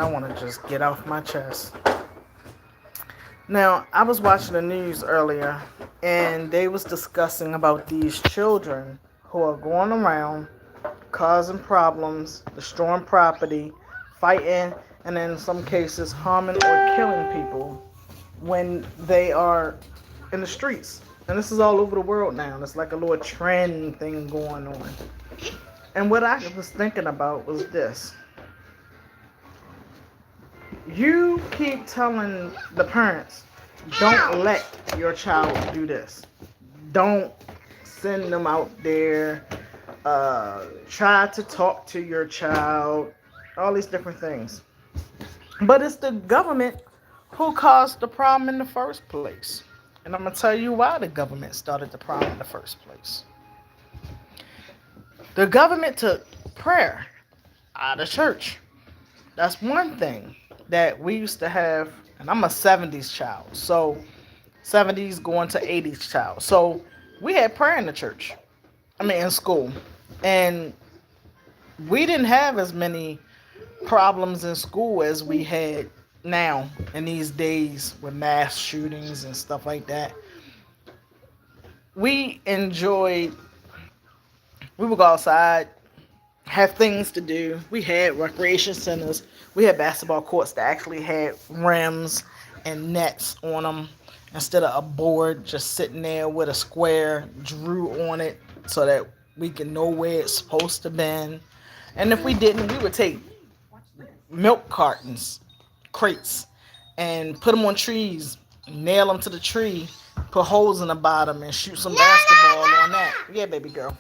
I want to just get off my chest. Now, I was watching the news earlier, and they was discussing about these children who are going around causing problems, destroying property, fighting, and in some cases harming or killing people when they are in the streets. And this is all over the world now. It's like a little trend thing going on. And what I was thinking about was this. You keep telling the parents, don't let your child do this. Don't send them out there. Try to talk to your child. All these different things. But it's the government who caused the problem in the first place. And I'm going to tell you why the government started the problem in the first place. The government took prayer out of church. That's one thing that we used to have, and I'm a 70s child, so 70s going to 80s child. So we had prayer in the church, in school. And we didn't have as many problems in school as we had now in these days with mass shootings and stuff like that. We would go outside, have things to do. We had recreation centers. We had basketball courts that actually had rims and nets on them instead of a board just sitting there with a square drew on it so that we can know where it's supposed to be. And if we didn't, we would take milk cartons, crates, and put them on trees, nail them to the tree, put holes in the bottom, and shoot some basketball on that. Yeah, baby girl.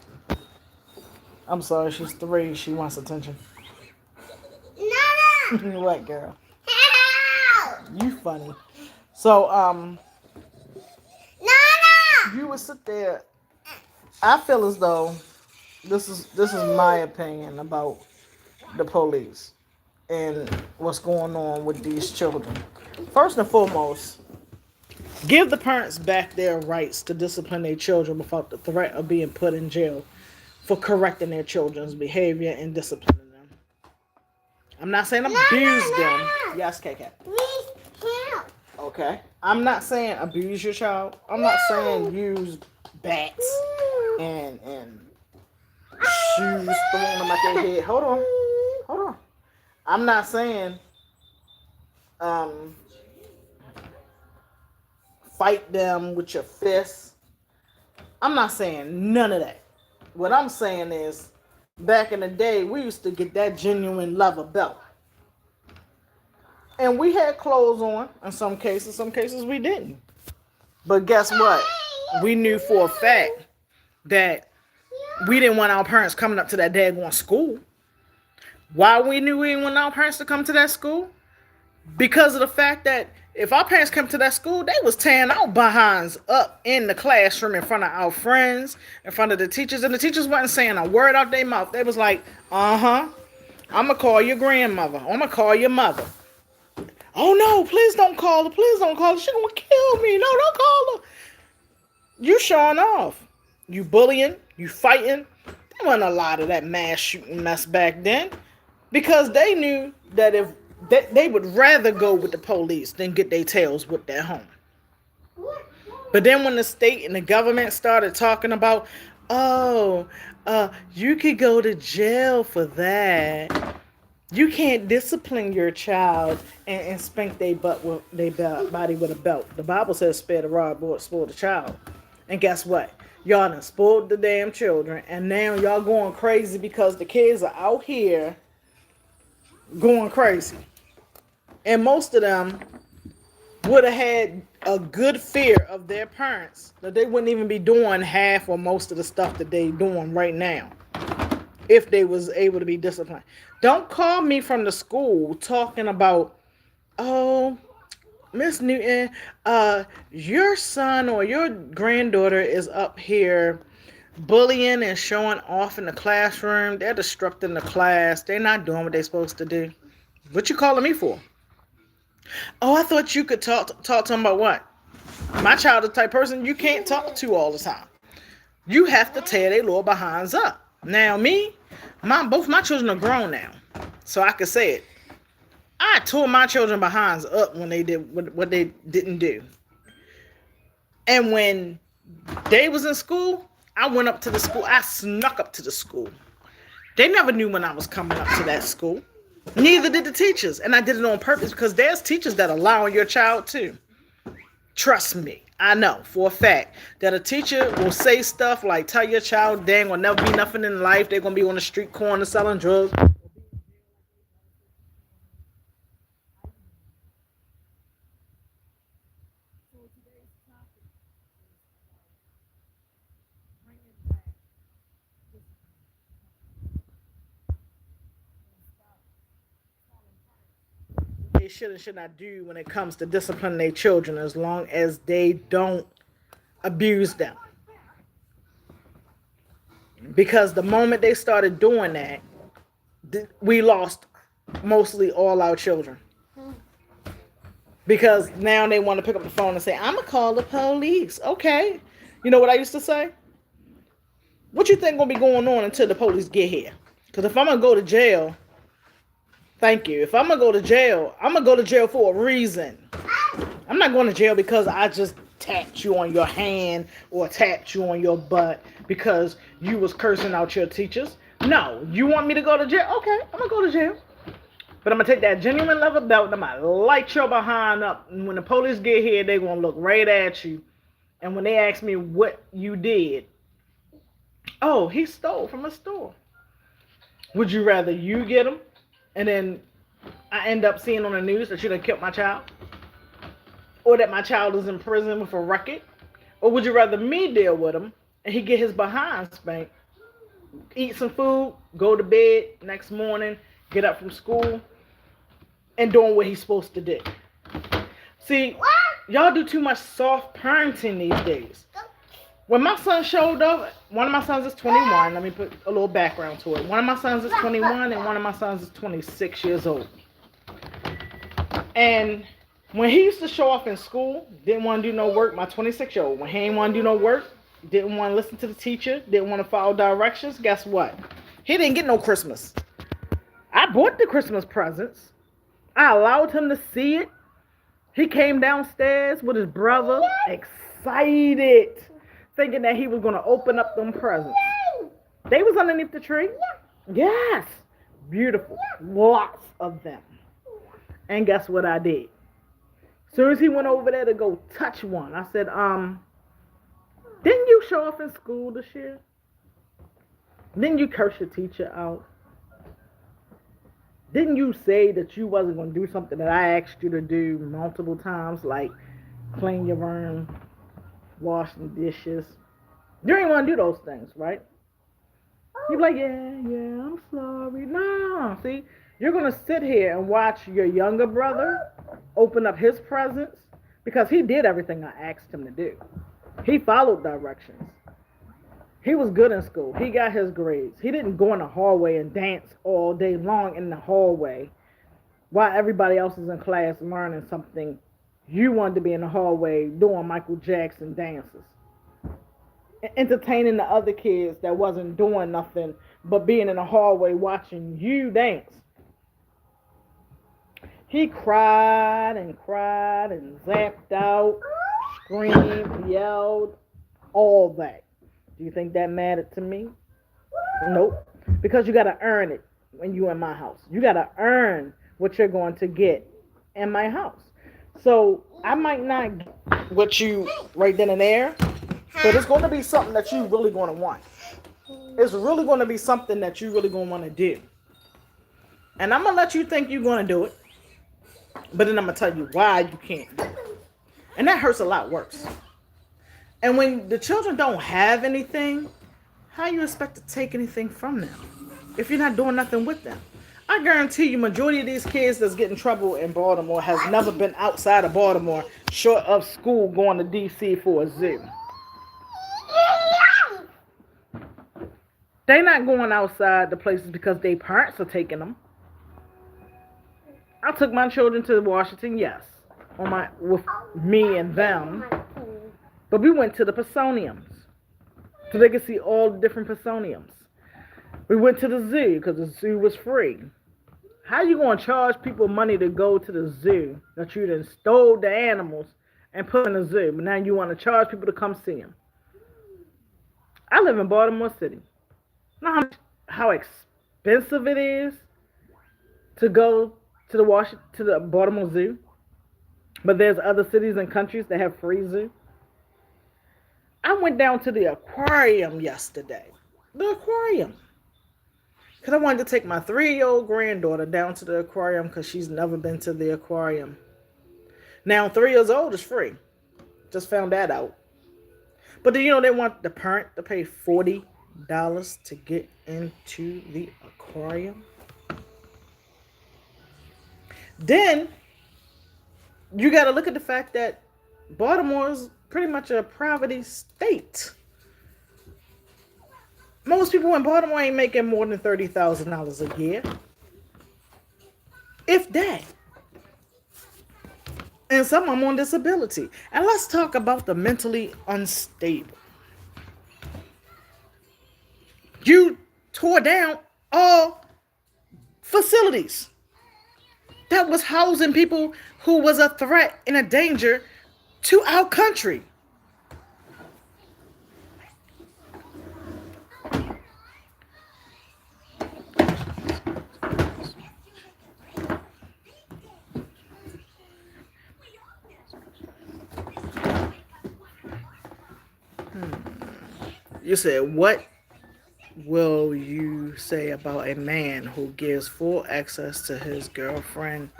I'm sorry, she's 3. She wants attention. Nana! What, girl? Help! You funny. So, Nana! You would sit there. I feel as though this is my opinion about the police and what's going on with these children. First and foremost, give the parents back their rights to discipline their children without the threat of being put in jail for correcting their children's behavior and disciplining them. I'm not saying abuse them. Yes, KK. Okay. I'm not saying abuse your child. I'm not saying use bats and shoes throwing them at their head. Hold on. I'm not saying fight them with your fists. I'm not saying none of that. What I'm saying is, back in the day, we used to get that genuine leather belt. And we had clothes on in some cases we didn't. But guess what? We knew for a fact that we didn't want our parents coming up to that daggone school. Why we knew we didn't want our parents to come to that school? Because of the fact that if our parents come to that school, they was tearing our behinds up in the classroom in front of our friends, in front of the teachers. And the teachers wasn't saying a word out their mouth. They was like, I'm going to call your grandmother. I'm going to call your mother. Oh, no, please don't call her. Please don't call her. She's going to kill me. No, don't call her. You showing off. You bullying. You fighting. There wasn't a lot of that mass shooting mess back then. Because they knew that if they would rather go with the police than get their tails whipped at home. But then when the state and the government started talking about, you could go to jail for that. You can't discipline your child and spank their body with a belt. The Bible says spare the rod, but spoil the child. And guess what? Y'all done spoiled the damn children. And now y'all going crazy because the kids are out here going crazy. And most of them would have had a good fear of their parents that they wouldn't even be doing half or most of the stuff that they doing right now if they was able to be disciplined. Don't call me from the school talking about, oh, Miss Newton, your son or your granddaughter is up here bullying and showing off in the classroom. They're disrupting the class. They're not doing what they're supposed to do. What you calling me for? Oh, I thought you could talk to them about what? My child is the type of person you can't talk to all the time. You have to tear their little behinds up. Now me, both my children are grown now. So I can say it. I tore my children behinds up when they did what they didn't do. And when they was in school, I went up to the school. I snuck up to the school. They never knew when I was coming up to that school. Neither did the teachers. And I did it on purpose because there's teachers that allow your child too. Trust me. I know for a fact that a teacher will say stuff like, tell your child they ain't gonna never be nothing in life. They're gonna be on the street corner selling drugs. They should and should not do when it comes to disciplining their children as long as they don't abuse them. Because the moment they started doing that, we lost mostly all our children. Because now they want to pick up the phone and say, I'm going to call the police. Okay. You know what I used to say? What you think going to be going on until the police get here? Because if I'm going to go to jail, thank you. If I'm going to go to jail, I'm going to go to jail for a reason. I'm not going to jail because I just tapped you on your hand or tapped you on your butt because you was cursing out your teachers. No, you want me to go to jail? Okay, I'm going to go to jail. But I'm going to take that genuine leather belt and I'm going to light your behind up. And when the police get here, they're going to look right at you. And when they ask me what you did, oh, he stole from a store. Would you rather you get him and then I end up seeing on the news that you done killed my child? Or that my child is in prison with a record? Or would you rather me deal with him and he get his behind spanked, eat some food, go to bed next morning, get up from school, and doing what he's supposed to do? See, y'all do too much soft parenting these days. When my son showed up, one of my sons is 21. Let me put a little background to it. One of my sons is 21 and one of my sons is 26 years old. And when he used to show off in school, didn't want to do no work, my 26-year-old, when he didn't want to do no work, didn't want to listen to the teacher, didn't want to follow directions, guess what? He didn't get no Christmas. I bought the Christmas presents. I allowed him to see it. He came downstairs with his brother, excited, thinking that he was going to open up them presents. They was underneath the tree. Yes. Beautiful. Lots of them. And guess what I did? As soon as he went over there to go touch one, I said, didn't you show off in school this year? Didn't you curse your teacher out? Didn't you say that you wasn't going to do something that I asked you to do multiple times, like clean your room, wash the dishes? You ain't want to do those things, right? You're like, yeah, I'm sorry. No, see, you're going to sit here and watch your younger brother open up his presents because he did everything I asked him to do. He followed directions. He was good in school. He got his grades. He didn't go in the hallway and dance all day long in the hallway while everybody else is in class learning something. You wanted to be in the hallway doing Michael Jackson dances, entertaining the other kids that wasn't doing nothing but being in the hallway watching you dance. He cried and zapped out, screamed, yelled, all that. Do you think that mattered to me? Nope. Because you got to earn it when you're in my house. You got to earn what you're going to get in my house. So I might not get what you right then and there, but it's going to be something that you really going to want. It's really going to be something that you really going to want to do. And I'm going to let you think you're going to do it, but then I'm going to tell you why you can't do it. And that hurts a lot worse. And when the children don't have anything, how you expect to take anything from them if you're not doing nothing with them? I guarantee you majority of these kids that's getting in trouble in Baltimore has never been outside of Baltimore short of school going to D.C. for a zoo. They're not going outside the places because their parents are taking them. I took my children to Washington, yes, with me and them. But we went to the Pisoniums so they could see all the different Pisoniums. We went to the zoo because the zoo was free. How you gonna charge people money to go to the zoo that you then stole the animals and put in the zoo, but now you want to charge people to come see them? I live in Baltimore City. You know how expensive it is to go to the Baltimore Zoo, but there's other cities and countries that have free zoo. I went down to the aquarium yesterday. The aquarium. Because I wanted to take my 3-year old granddaughter down to the aquarium because she's never been to the aquarium. Now, 3 years old is free. Just found that out. But do you know they want the parent to pay $40 to get into the aquarium? Then you got to look at the fact that Baltimore is pretty much a poverty state. Most people in Baltimore ain't making more than $30,000 a year, if that. And some of them on disability. And let's talk about the mentally unstable. You tore down all facilities that was housing people who was a threat and a danger to our country. You said, what will you say about a man who gives full access to his girlfriend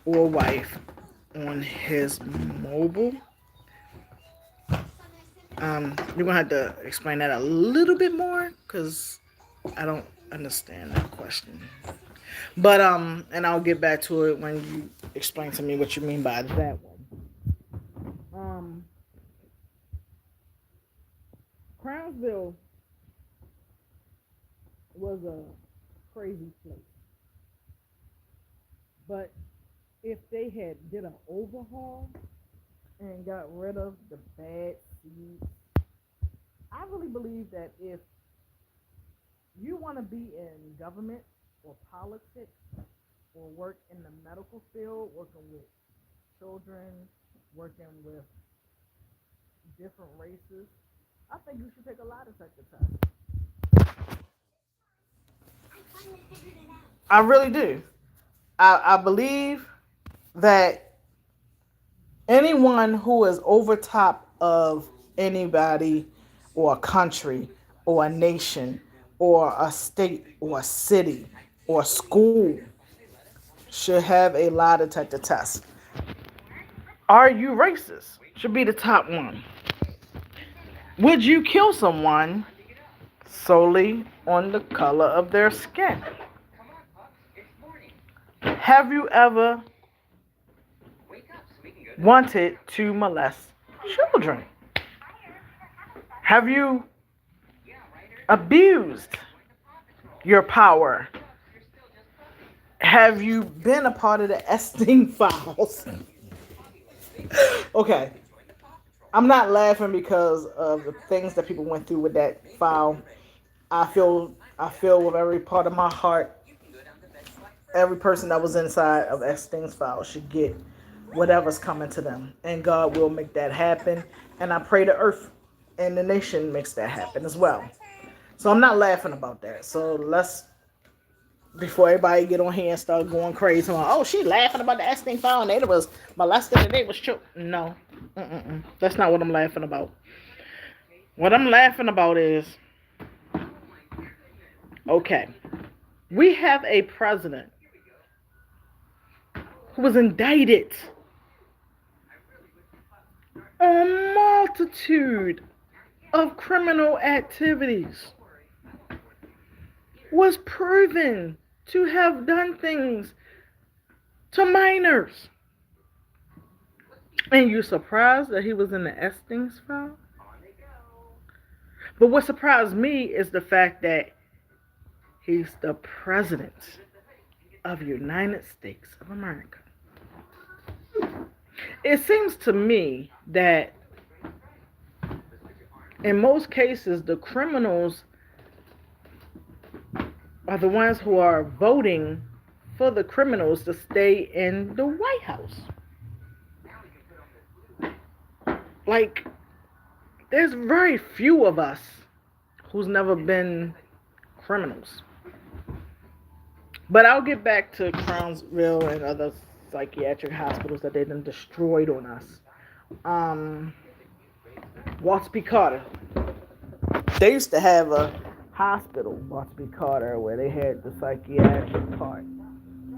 or wife on his mobile? You're gonna have to explain that a little bit more because I don't understand that question. But and I'll get back to it when you explain to me what you mean by that one. Crownsville was a crazy place. But if they had did an overhaul and got rid of the bad seeds, I really believe that if you want to be in government or politics or work in the medical field, working with children, working with different races, I think you should take a lie detector test. I really do. I believe that anyone who is over top of anybody or a country or a nation or a state or a city or a school should have a lie detector test. Are you racist? Should be the top one. Would you kill someone solely on the color of their skin? Have you ever wanted to molest children? Have you abused your power? Have you been a part of the Epstein files? Okay. I'm not laughing because of the things that people went through with that file. I feel with every part of my heart, every person that was inside of Epstein's file should get whatever's coming to them. And God will make that happen. And I pray the earth and the nation makes that happen as well. So I'm not laughing about that. So let's, before everybody get on here and start going crazy, like, oh, she laughing about the Epstein file and they was molested and they was choked. No. That's not what I'm laughing about. What I'm laughing about is, okay, we have a president who was indicted on a multitude of criminal activities, was proven to have done things to minors. And you're surprised that he was in the Epstein's file? But what surprised me is the fact that he's the president of the United States of America. It seems to me that in most cases, the criminals are the ones who are voting for the criminals to stay in the White House. Like, there's very few of us who's never been criminals. But I'll get back to Crownsville and other psychiatric hospitals that they done destroyed on us. Um, Walter P. Carter. They used to have a hospital, Walter P. Carter, where they had the psychiatric part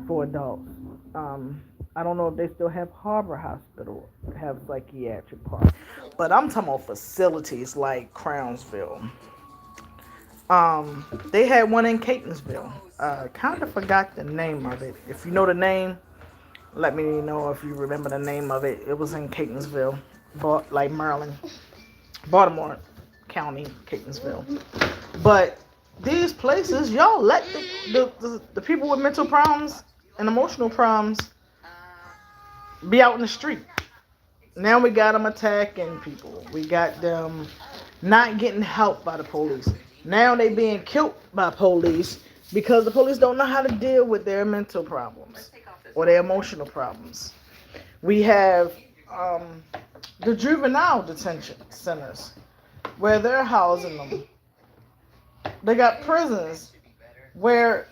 for adults. I don't know if they still have Harbor Hospital have psychiatric part, but I'm talking about facilities like Crownsville. They had one in Catonsville. Kind of forgot the name of it. If you know the name, let me know if you remember the name of it. It was in Catonsville, like Maryland, Baltimore County, Catonsville. But these places, y'all let the people with mental problems and emotional problems be out in the street. Now we got them attacking people. We got them not getting help by the police. Now they being killed by police because the police don't know how to deal with their mental problems or their emotional problems. We have the juvenile detention centers where they're housing them. They got prisons where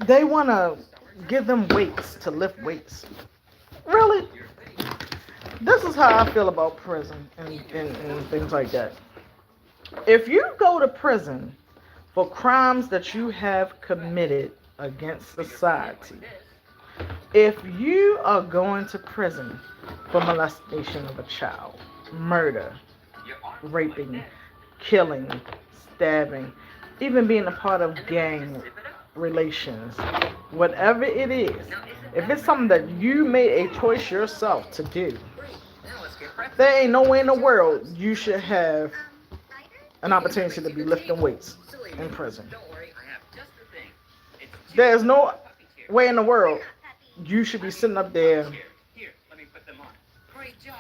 they want to give them weights to lift weights. Really? This is how I feel about prison and things like that. If you go to prison for crimes that you have committed against society, if you are going to prison for molestation of a child, murder, raping, killing, stabbing, even being a part of gang relations, whatever it is, if it's something that you made a choice yourself to do, there ain't no way in the world you should have an opportunity to be lifting weights in prison. There's no way in the world you should be sitting up there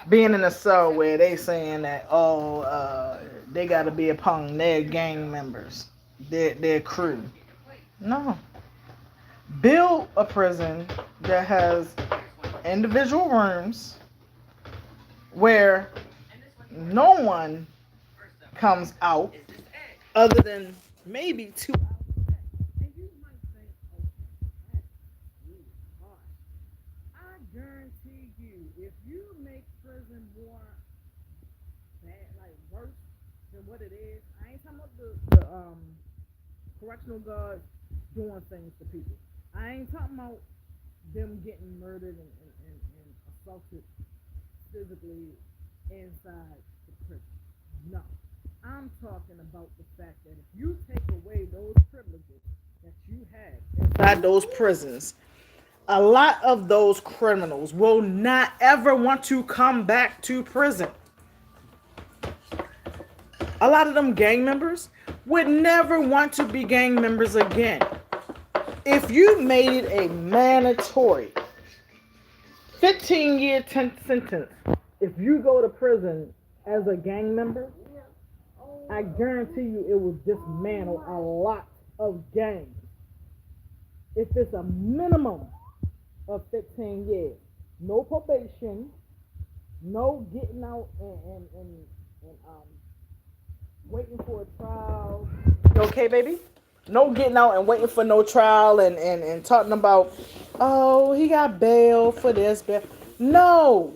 being in a cell where they saying that, they got to be upon their gang members, their crew. No. Build a prison that has individual rooms where no one comes out other than maybe 2 hours. And you might think, okay, that's really hard. I guarantee you, if you make prison more bad, like worse than what it is, I ain't talking about the correctional guards doing things to people. I ain't talking about them getting murdered and assaulted physically inside the prison. No. I'm talking about the fact that if you take away those privileges that you have inside those prisons, a lot of those criminals will not ever want to come back to prison. A lot of them gang members would never want to be gang members again. If you made it a mandatory 15-year sentence, if you go to prison as a gang member, I guarantee you it will dismantle a lot of gangs. If it's a minimum of 15 years, no probation, no getting out and waiting for a trial. Okay, baby? No getting out and waiting for no trial and talking about, oh, he got bail for this, bail. No.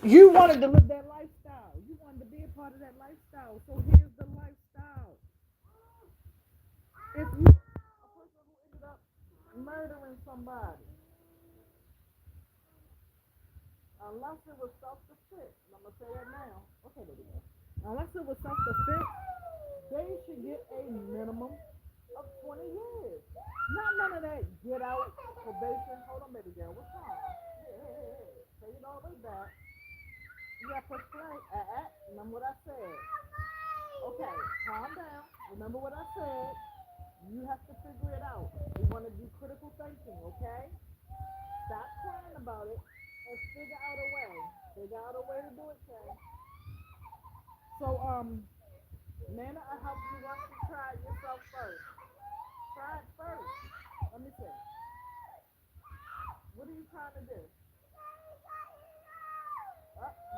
You wanted to live that lifestyle. You wanted to be a part of that lifestyle. So here's the lifestyle. If you a person who ended up murdering somebody, unless it was self-defense, and I'm gonna say that now. Okay, baby. Unless it was self-defense, they should get a minimum of 20 years. Not none of that get out probation. Hold on, baby girl. What's wrong? Hey. Take it all the way back. You got to push play. Remember what I said. Okay, calm down. Remember what I said. You have to figure it out. You want to do critical thinking, okay? Stop crying about it and figure out a way. Figure out a way to do it, Kay. So, Nana, I hope you want to try it yourself first. Try it first. Let me see. trying to do? You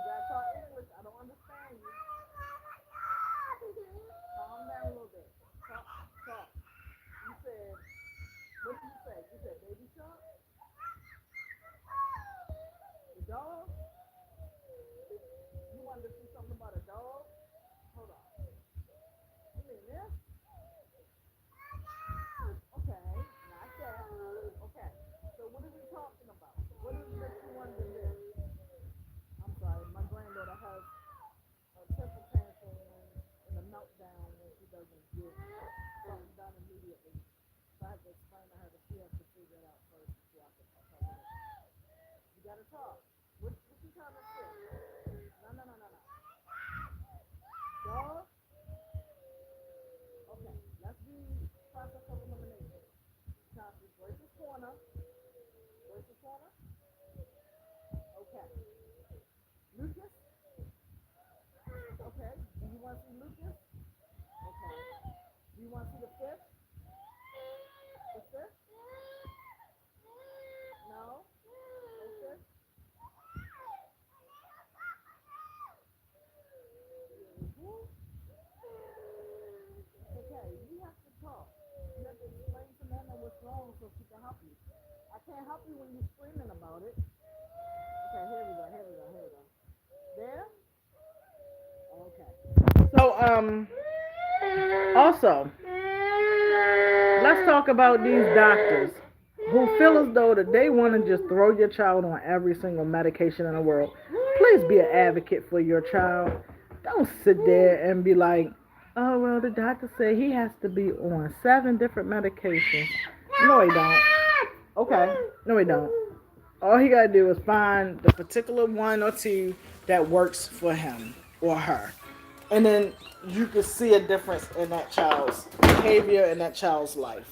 gotta talk English. I don't understand you. Calm down a little bit. Talk, talk. You said, what did you say? You said baby shark? The dog? You wanted to see something about a dog? Hold on. You mean this? Okay, not that. Okay. So what are we talking about? What is it that you wanted to do? I'm sorry, my granddaughter has a temper tantrum and a meltdown when she doesn't get something done immediately. So I have to explain to her that she has to figure it out first before I can talk to her. You gotta talk. What you trying to say? No, no, no, no, no. Dog? Okay, let's do process of elimination. Copy. Voices corner. Voices corner. Okay. Lucas? Okay. Do you want to see Lucas? Okay. Do you want to see the fish? The fish? No? No fish? Okay, you have to talk. You have to explain to Nana what's wrong so she can help you. I can't help you when you're screaming about it. Okay, here we go, here we go, here we go. There? Okay. So, also, let's talk about these doctors who feel as though that they want to just throw your child on every single medication in the world. Please be an advocate for your child. Don't sit there and be like, oh, well, the doctor said he has to be on 7 different medications. No, he don't. Okay. No, he don't. All he got to do is find the particular one or two that works for him or her. And then you can see a difference in that child's behavior and that child's life.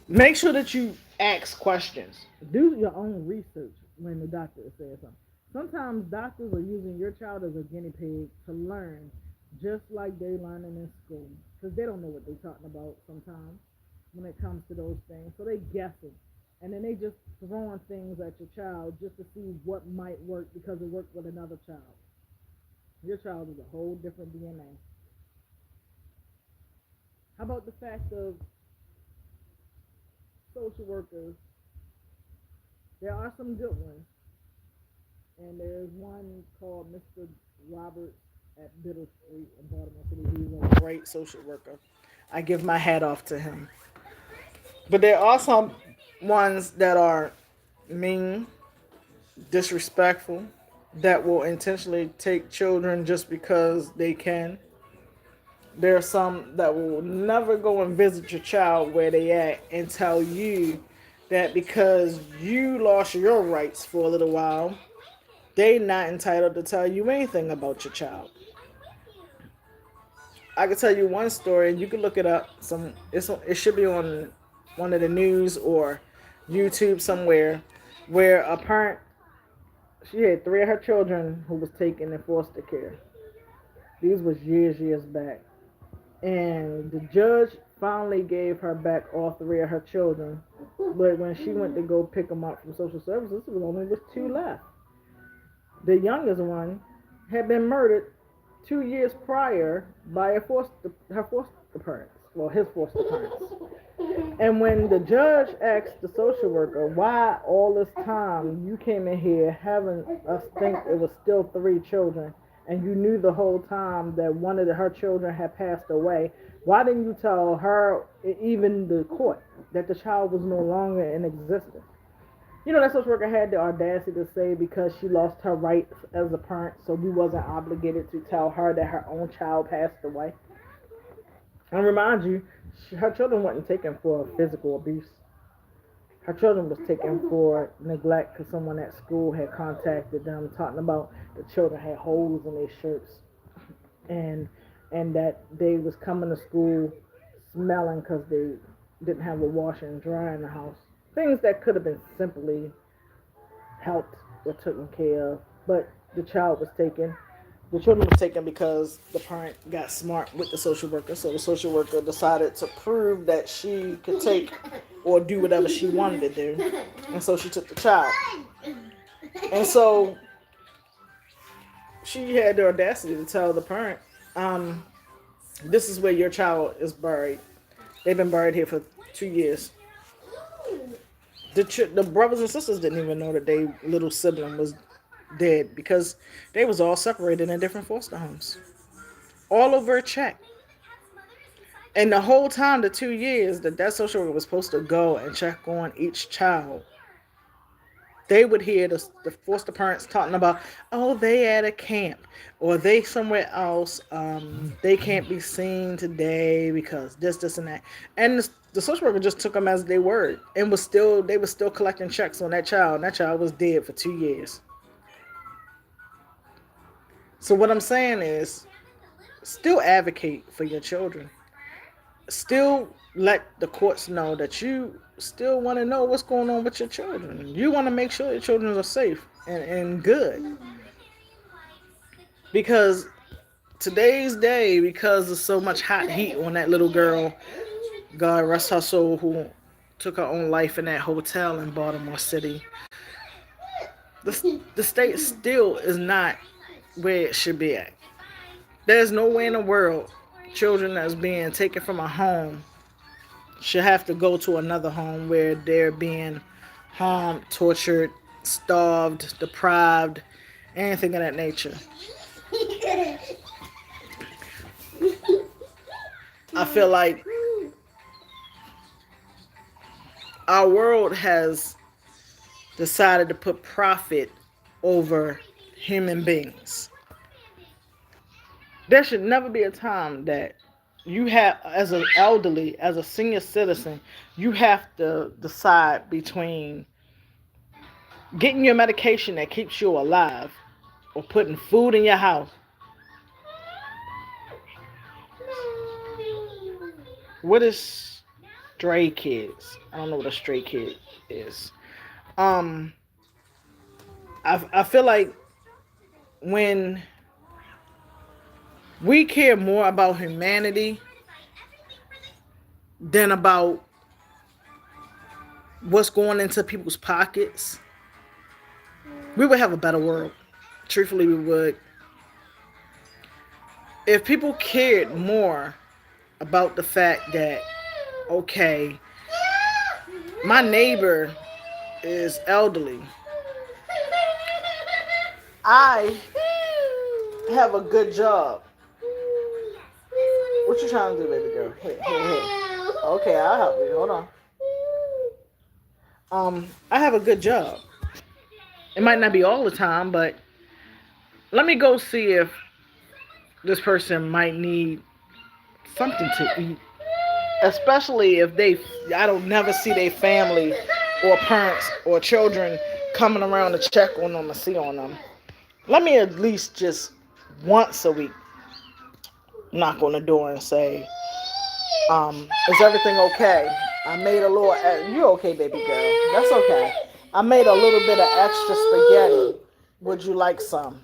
Make sure that you ask questions. Do your own research when the doctor says something. Sometimes doctors are using your child as a guinea pig to learn, just like they learning in school, because they don't know what they're talking about sometimes when it comes to those things. So they guessing, and then they just throwing things at your child just to see what might work because it worked with another child. Your child is a whole different DNA. How about the fact of social workers? There are some good ones, and there's one called Mr. Roberts at Biddle Street in Baltimore City. He's a great social worker. I give my hat off to him. But there are some ones that are mean, disrespectful, that will intentionally take children just because they can. There are some that will never go and visit your child where they at and tell you that because you lost your rights for a little while, they not entitled to tell you anything about your child. I can tell you one story, and you can look it up. It should be on one of the news or YouTube somewhere, where a parent, she had 3 of her children who was taken in foster care. These was years back, and the judge finally gave her back all 3 of her children. But when she went to go pick them up from social services, it was only just 2 left. The youngest one had been murdered 2 years prior by her foster parents, well, his foster parents. And when the judge asked the social worker why all this time you came in here having us think it was still 3 children, and you knew the whole time that one of her children had passed away, why didn't you tell her, even the court, that the child was no longer in existence? You know, that social worker had the audacity to say because she lost her rights as a parent, so we wasn't obligated to tell her that her own child passed away. And remind you, her children weren't taken for physical abuse. Her children was taken for neglect because someone at school had contacted them talking about the children had holes in their shirts, and that they was coming to school smelling because they didn't have a washer and dryer in the house. Things that could have been simply helped or taken care of, but the child was taken. The children was taken because the parent got smart with the social worker. So the social worker decided to prove that she could take or do whatever she wanted to do. And so she took the child. And so she had the audacity to tell the parent, um, this is where your child is buried. They've been buried here for 2 years. The brothers and sisters didn't even know that their little sibling was dead because they was all separated in different foster homes. All over a check. And the whole time, the 2 years that social worker was supposed to go and check on each child, they would hear the foster parents talking about, oh, they at a camp or they somewhere else. They can't be seen today because this, and that. And the social worker just took them as they word and they were still collecting checks on that child. And that child was dead for 2 years. So what I'm saying is, still advocate for your children. Still let the courts know that you still want to know what's going on with your children. You want to make sure your children are safe and good. Because today's day, because of so much hot heat on that little girl, God rest her soul, who took her own life in that hotel in Baltimore City, the state still is not where it should be at. There's no way in the world children that's being taken from a home should have to go to another home where they're being harmed, tortured, starved, deprived, anything of that nature. I feel like our world has decided to put profit over human beings. There should never be a time that you have, as an elderly, as a senior citizen, you have to decide between getting your medication that keeps you alive or putting food in your house. What is stray kids? I don't know what a stray kid is. Um, I feel like when we care more about humanity than about what's going into people's pockets, we would have a better world. Truthfully, we would. If people cared more about the fact that, okay, my neighbor is elderly, I have a good job. What you trying to do, baby girl? Hey. Okay, I'll help you. Hold on. I have a good job. It might not be all the time, but let me go see if this person might need something to eat. Especially if I don't never see their family or parents or children coming around to check on them and see on them. Let me at least just once a week knock on the door and say, is everything okay? I made a little, you okay, baby girl? That's okay. I made a little bit of extra spaghetti. Would you like some?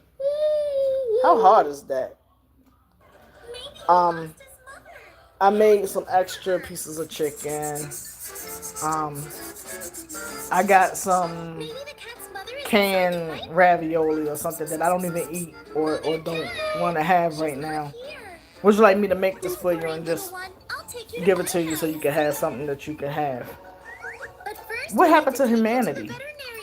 How hard is that? I made some extra pieces of chicken. I got some canned ravioli or something that I don't even eat or don't want to have right now. Would you like me to make this for you and just give it to you so you can have something that you can have? What happened to humanity?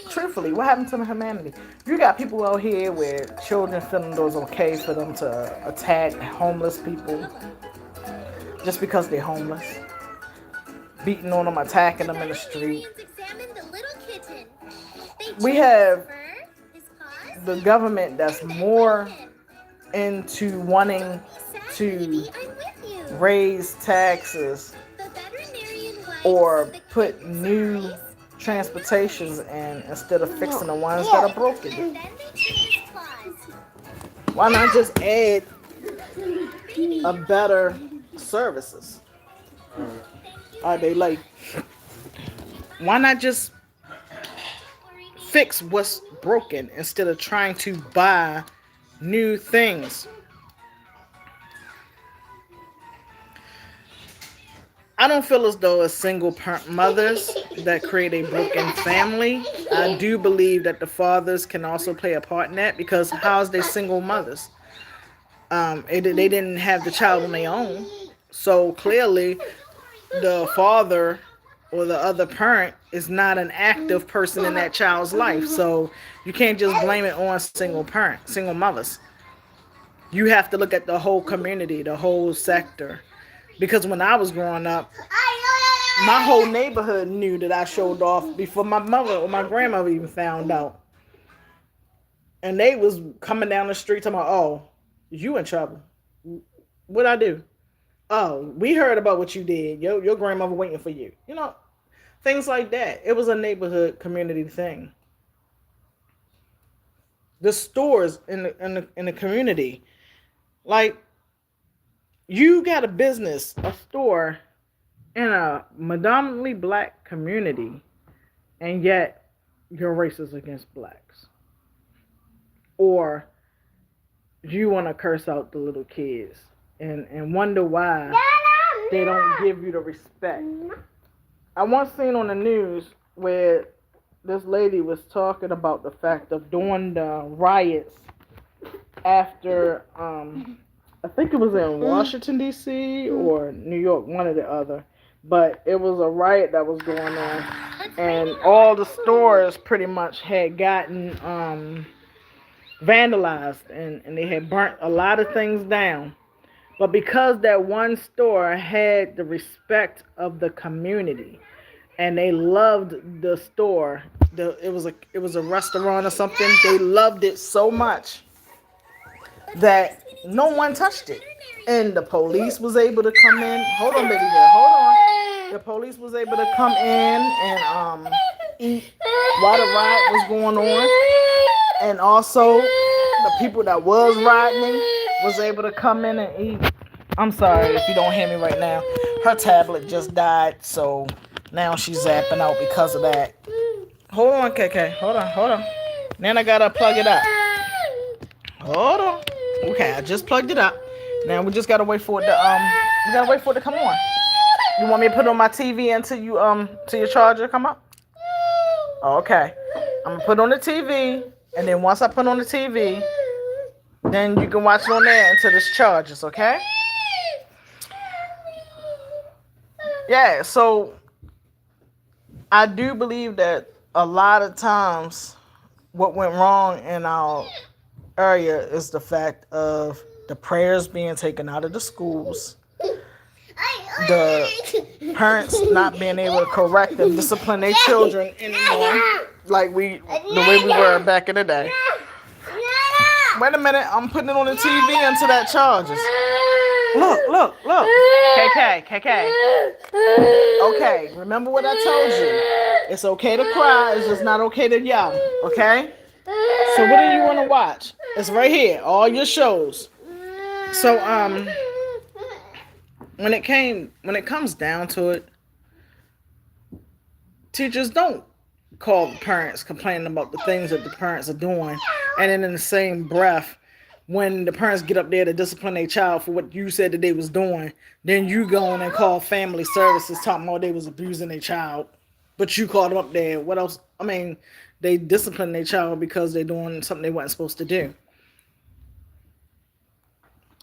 Truthfully, what happened to humanity? You got people out here where children feeling it was okay for them to attack homeless people just because they're homeless, beating on them, attacking them in the street. We have the government that's more into wanting to raise taxes or put new transportations in instead of fixing the ones that are broken. Why not just add a better services? Are they like, why not just fix what's broken instead of trying to buy new things. I don't feel as though as single parent mothers that create a broken family. I do believe that the fathers can also play a part in that, because how's they single mothers? They didn't have the child on their own, so clearly the father or the other parent is not an active person in that child's life. So you can't just blame it on single mothers. You have to look at the whole community, the whole sector. Because when I was growing up, my whole neighborhood knew that I showed off before my mother or my grandmother even found out. And they was coming down the street talking about, oh, you in trouble. What I do? Oh, we heard about what you did. Your grandmother waiting for you. Things like that. It was a neighborhood community thing. The stores in the community, like, you got a business, a store in a predominantly black community, and yet you're racist against blacks, or you want to curse out the little kids and wonder why they don't give you the respect. I once seen on the news where this lady was talking about the fact of during the riots after, I think it was in Washington, D.C. or New York, one or the other. But it was a riot that was going on, and all the stores pretty much had gotten vandalized, and they had burnt a lot of things down. But because that one store had the respect of the community, and they loved the store, it was a restaurant or something. They loved it so much that no one touched it, and the police was able to come in. Hold on, baby girl. Hold on. The police was able to come in and eat while the riot was going on, and also the people that was riding was able to come in and eat. I'm sorry if you don't hear me right now. Her tablet just died, so now she's zapping out because of that. Hold on, KK. Hold on. Then I gotta plug it up. Hold on. Okay, I just plugged it up. Now we just gotta wait for it to come on. You want me to put on my TV until your charger come up? Okay. I'm gonna put on the TV, and then once I put on the TV, then you can watch it on there until this charges, okay? Yeah, so I do believe that a lot of times what went wrong in our area is the fact of the prayers being taken out of the schools, the parents not being able to correct and discipline their children anymore, like the way we were back in the day. Wait a minute, I'm putting it on the TV until that charges. Look. KK. Okay, remember what I told you. It's okay to cry, it's just not okay to yell, okay? So what do you want to watch? It's right here, all your shows. So when it comes down to it, teachers don't call the parents complaining about the things that the parents are doing, and then in the same breath, when the parents get up there to discipline their child for what you said that they was doing, then you go in and call family services talking about they was abusing their child, but you called them up there. What else? I mean, they discipline their child because they're doing something they weren't supposed to do.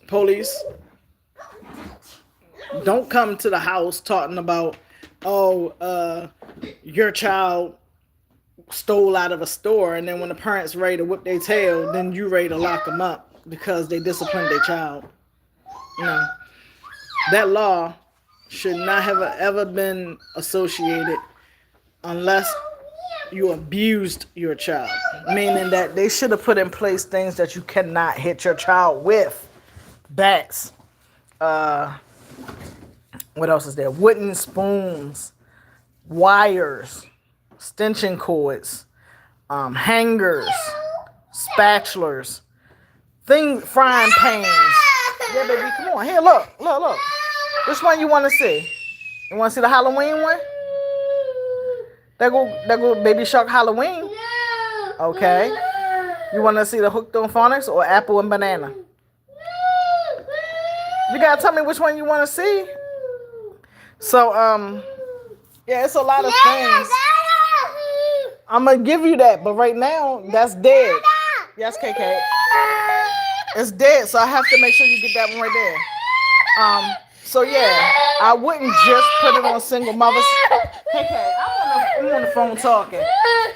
Police don't come to the house talking about, your child stole out of a store, and then when the parents ready to whip their tail, then you ready to lock them up because they disciplined their child. That law should not have ever been associated unless you abused your child, meaning that they should have put in place things that you cannot hit your child with. Bats. What else is there? Wooden spoons, wires, extension cords, hangers, spatulas, frying pans. Yeah, baby, come on. Here, look. Which one you want to see? You want to see the Halloween one? There go Baby Shark Halloween. Okay. You want to see the hooked on phonics or apple and banana? You gotta tell me which one you want to see. So yeah, it's a lot of things. I'm gonna give you that, but right now that's dead. Yes, KK. It's dead, so I have to make sure you get that one right there. So yeah, I wouldn't just put it on single mothers. KK, I'm on the phone talking.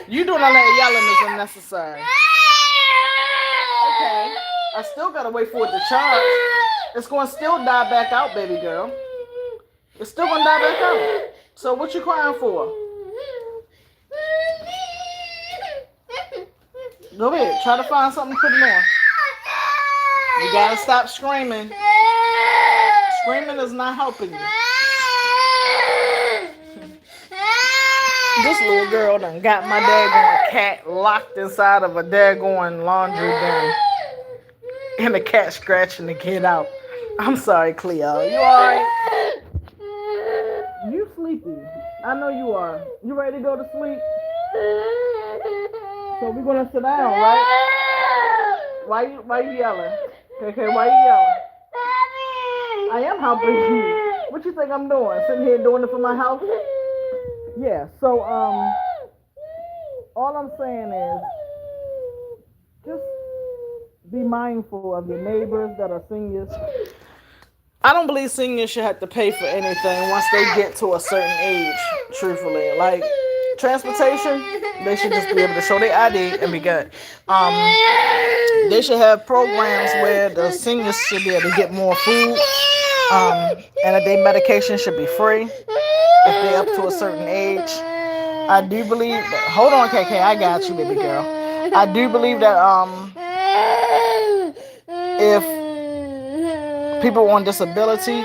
You doing all that yelling is unnecessary. Okay, I still gotta wait for it to charge. It's gonna still die back out, baby girl. It's still gonna die back out. So what you crying for? Go ahead, try to find something to put it on. You gotta stop screaming. Screaming is not helping you. This little girl done got my daggone cat locked inside of a daggone laundry bin. And the cat scratching to get out. I'm sorry, Cleo. You alright? You sleepy. I know you are. You ready to go to sleep? So we're gonna sit down, right? Why you yelling? Okay, why you yelling? I am helping you. What you think I'm doing? Sitting here doing it for my house? Yeah, so all I'm saying is just be mindful of your neighbors that are seniors. I don't believe seniors should have to pay for anything once they get to a certain age, truthfully. Like transportation, they should just be able to show their ID and be good. They should have programs where the seniors should be able to get more food, and that their medication should be free if they're up to a certain age. I do believe that. Hold on, KK, I got you, baby girl. I do believe that if people on disability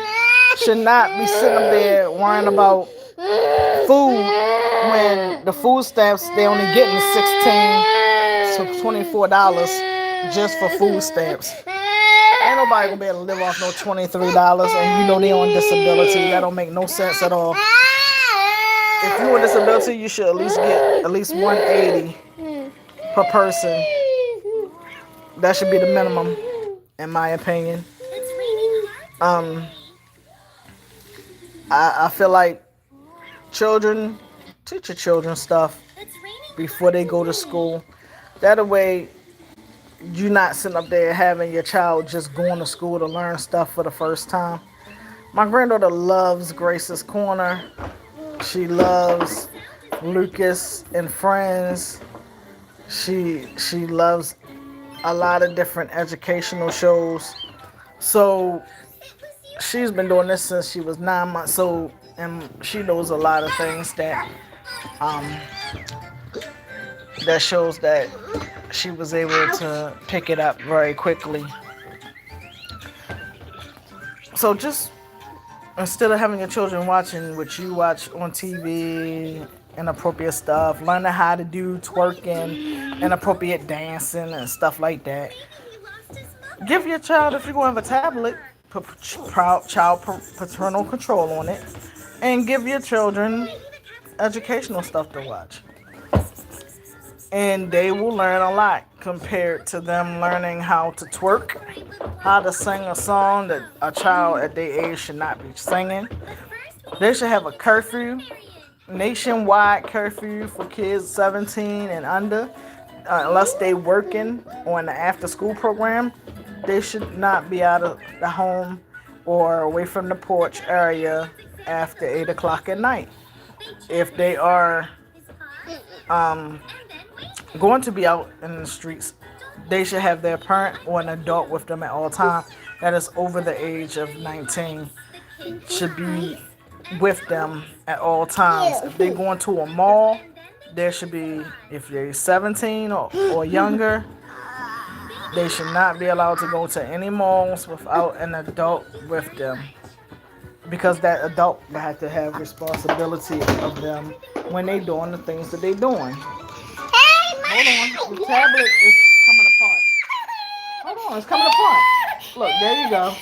should not be sitting up there worrying about food when the food stamps they only getting $16 to $24 just for food stamps. Ain't nobody gonna be able to live off no $23, and you know they on disability. That don't make no sense at all. If you on disability, you should at least get at least $180 per person. That should be the minimum, in my opinion. I feel like children, teach your children stuff before they go to school. That way, you're not sitting up there having your child just going to school to learn stuff for the first time. My granddaughter loves Grace's Corner. She loves Lucas and Friends. She loves a lot of different educational shows. So she's been doing this since she was 9 months old, and she knows a lot of things that that shows that she was able to pick it up very quickly. So just instead of having your children watching what you watch on TV, inappropriate stuff, learning how to do twerking, inappropriate dancing and stuff like that. Give your child, if you're going to have a tablet, put child paternal control on it, and give your children educational stuff to watch. And they will learn a lot compared to them learning how to twerk, how to sing a song that a child at their age should not be singing. They should have a curfew, nationwide curfew for kids 17 and under. Unless they working on the after school program, they should not be out of the home or away from the porch area after 8 o'clock at night. If they are going to be out in the streets, they should have their parent or an adult with them at all times that is over the age of 19 should be with them at all times. If they're going to a mall, there should be, if they're 17 or younger, they should not be allowed to go to any malls without an adult with them, because that adult will have to have responsibility of them when they're doing the things that they're doing. Hold on, the tablet is coming apart. Hold on, it's coming apart. Look, there you go.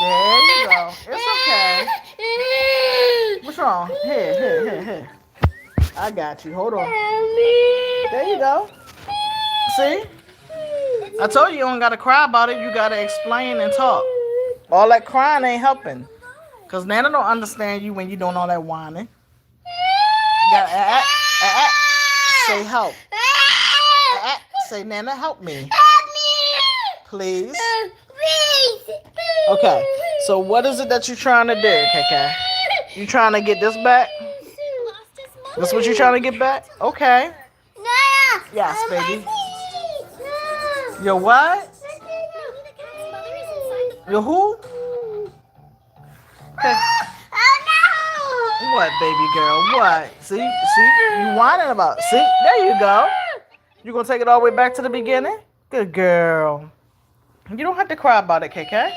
There you go. It's okay. What's wrong? Here. I got you. Hold on. There you go. See? I told you don't gotta cry about it. You gotta explain and talk. All that crying ain't helping. Cause Nana don't understand you when you doing all that whining. You gotta say help. Say Nana, help me. Please. Okay. So what is it that you're trying to do, KK? You trying to get this back? That's what you're trying to get back? Okay. Yes, baby. Your what? Your who? Okay. What, baby girl? What? See, you whining about. See, there you go. You gonna take it all the way back to the beginning? Good girl. You don't have to cry about it, KK.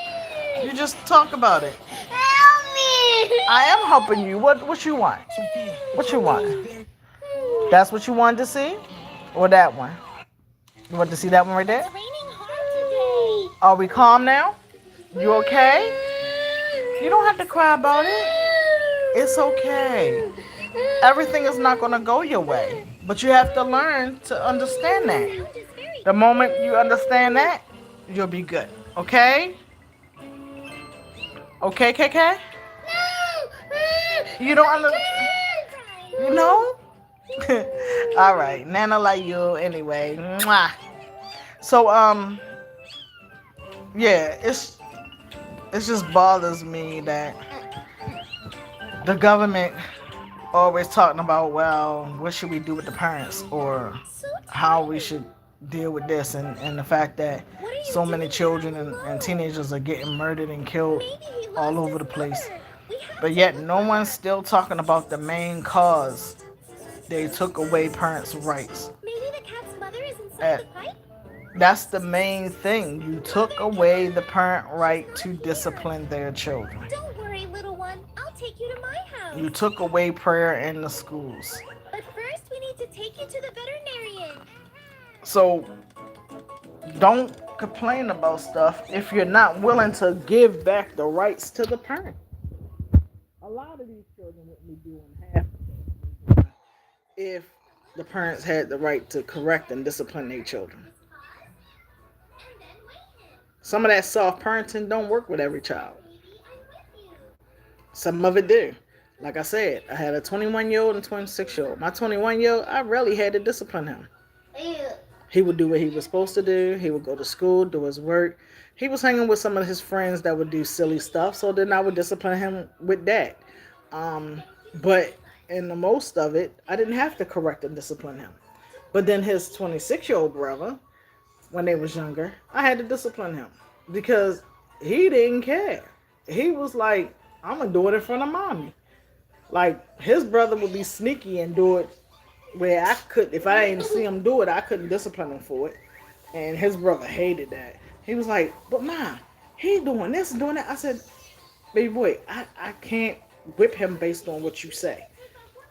You just talk about it. Help me! I am helping you. What you want? What you want? That's what you wanted to see? Or that one? You want to see that one right there? It's raining hard today. Are we calm now? You okay? You don't have to cry about it. It's okay. Everything is not going to go your way. But you have to learn to understand that. The moment you understand that, you'll be good. Okay? Okay, KK? You don't understand? You know? All right. Nana like you anyway. Mwah. So, yeah, it just bothers me that the government always talking about, well, what should we do with the parents, or how we should deal with this, and the fact that so many children and teenagers are getting murdered and killed all over the place. But yet no one's still talking about the main cause. They took away parents' rights. Maybe the cat's mother is inside the pipe? That's the main thing. You took away the parent right to discipline their children. Don't worry, little one. I'll take you to my house. You took away prayer in the schools. But first, we need to take you to the veterinarian. So, don't complain about stuff if you're not willing to give back the rights to the parent. A lot of these children wouldn't be doing half if the parents had the right to correct and discipline their children. Some of that soft parenting don't work with every child. Some of it do. Like I said, I had a 21-year-old and 26-year-old. My 21-year-old, I really had to discipline him. He would do what he was supposed to do. He would go to school, do his work. He was hanging with some of his friends that would do silly stuff, so then I would discipline him with that. But in the most of it, I didn't have to correct and discipline him. But then his 26-year-old brother, when they was younger, I had to discipline him because he didn't care. He was like, I'm going to do it in front of mommy. Like, his brother would be sneaky and do it where I could, if I didn't see him do it, I couldn't discipline him for it. And his brother hated that. He was like, but mom, he doing this and doing that. I said, baby boy, I can't whip him based on what you say.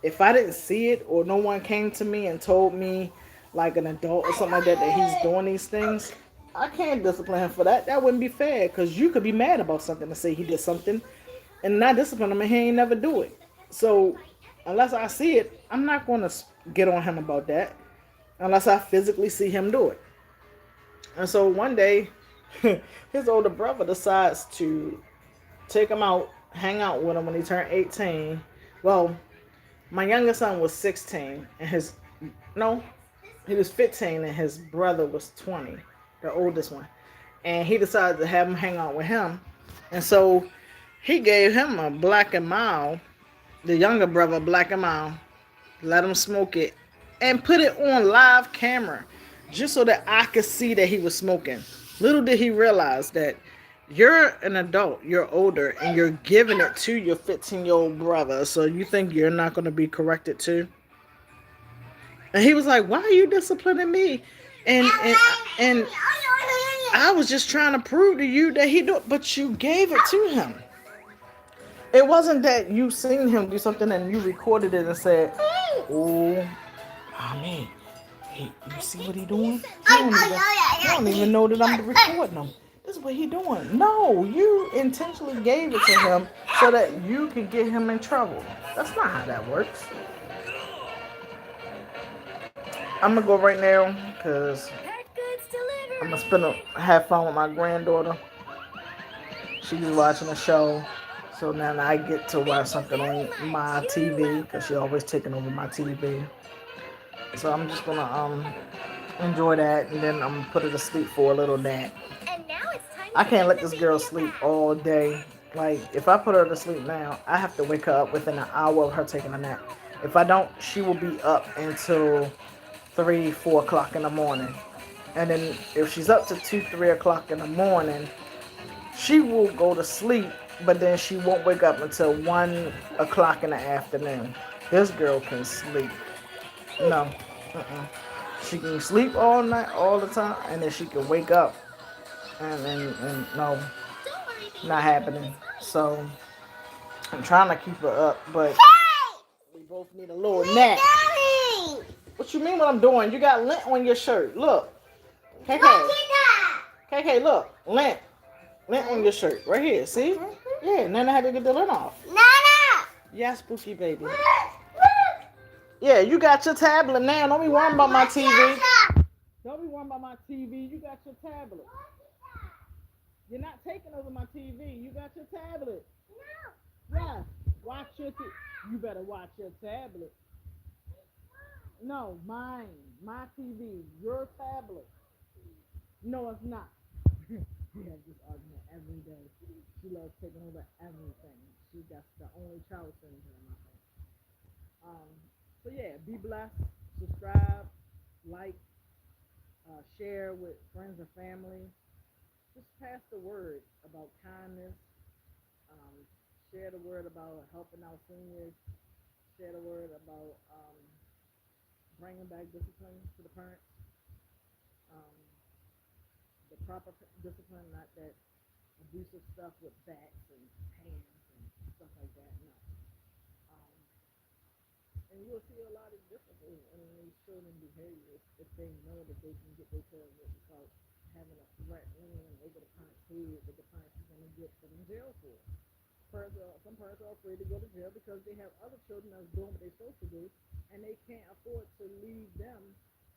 If I didn't see it, or no one came to me and told me, like an adult or something like that, that he's doing these things, I can't discipline him for that. That wouldn't be fair, because you could be mad about something and say he did something and not discipline him and he ain't never do it. So unless I see it, I'm not going to get on him about that unless I physically see him do it. And so one day, his older brother decides to take him out, hang out with him when he turned 18. Well, my youngest son was 16 and he was 15 and his brother was 20, the oldest one. And he decided to have him hang out with him. And so he gave him a Black and Mild, the younger brother, Black and Mild, let him smoke it, and put it on live camera just so that I could see that he was smoking. Little did he realize that you're an adult, you're older, and you're giving it to your 15-year-old brother, so you think you're not going to be corrected too? And he was like, why are you disciplining me? And I was just trying to prove to you that he do it, but you gave it to him. It wasn't that you seen him do something and you recorded it and said, oh, mommy, hey, you see what he doing? He don't even know that I'm recording him. This is what he doing. No, you intentionally gave it to him so that you could get him in trouble. That's not how that works. I'm going to go right now because I'm gonna have fun with my granddaughter. She's watching a show, so now I get to watch something on my TV because she always taking over my TV. So I'm just gonna enjoy that, and then I'm gonna put her to sleep for a little nap. And now it's time I to can't give let the this baby girl a sleep bath. all day. Like, if I put her to sleep now, I have to wake her up within an hour of her taking a nap. If I don't, she will be up until 3, 4 o'clock in the morning. And then if she's up to 2, 3 o'clock in the morning, she will go to sleep, but then she won't wake up until 1 o'clock in the afternoon. This girl can sleep. No. Uh-uh. She can sleep all night, all the time, and then she can wake up. And no, Don't worry, baby. not happening. So I'm trying to keep her up, but we both need a little nap. What you mean what I'm doing? You got lint on your shirt. Look. KK. KK, look. Lint. Lint on your shirt. Right here. See? Yeah, Nana had to get the lint off. Yeah, spooky baby. Yeah, you got your tablet now. Don't be worrying about my TV. Don't be worrying about my TV. You got your tablet. You're not taking over my TV. You got your tablet. Yeah. Watch your TV. You better watch your tablet. No, mine. My TV. Your tablet. No, it's not. We have this argument every day. She loves taking over everything. That's the only child syndrome in my house. So yeah, be blessed. Subscribe, like, share with friends and family. Just pass the word about kindness. Um, share the word about helping out seniors. Share the word about bringing back discipline to the parents. Um, the proper discipline, not that abusive stuff with bats and hands and stuff like that. No. Um, and you'll see a lot of differences in these children's behaviors if they know that they can get their children without having a threat leaning over the parent's head that the parents are going to get put in jail for. Some parents are afraid to go to jail because they have other children that's doing what they're supposed to do, and they can't afford to leave them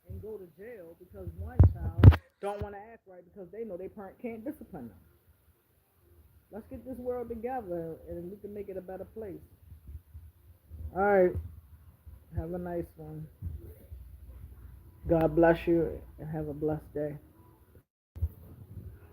and go to jail because one child don't want to act right because they know their parent can't discipline them. Let's get this world together and we can make it a better place. All right. Have a nice one. God bless you and have a blessed day.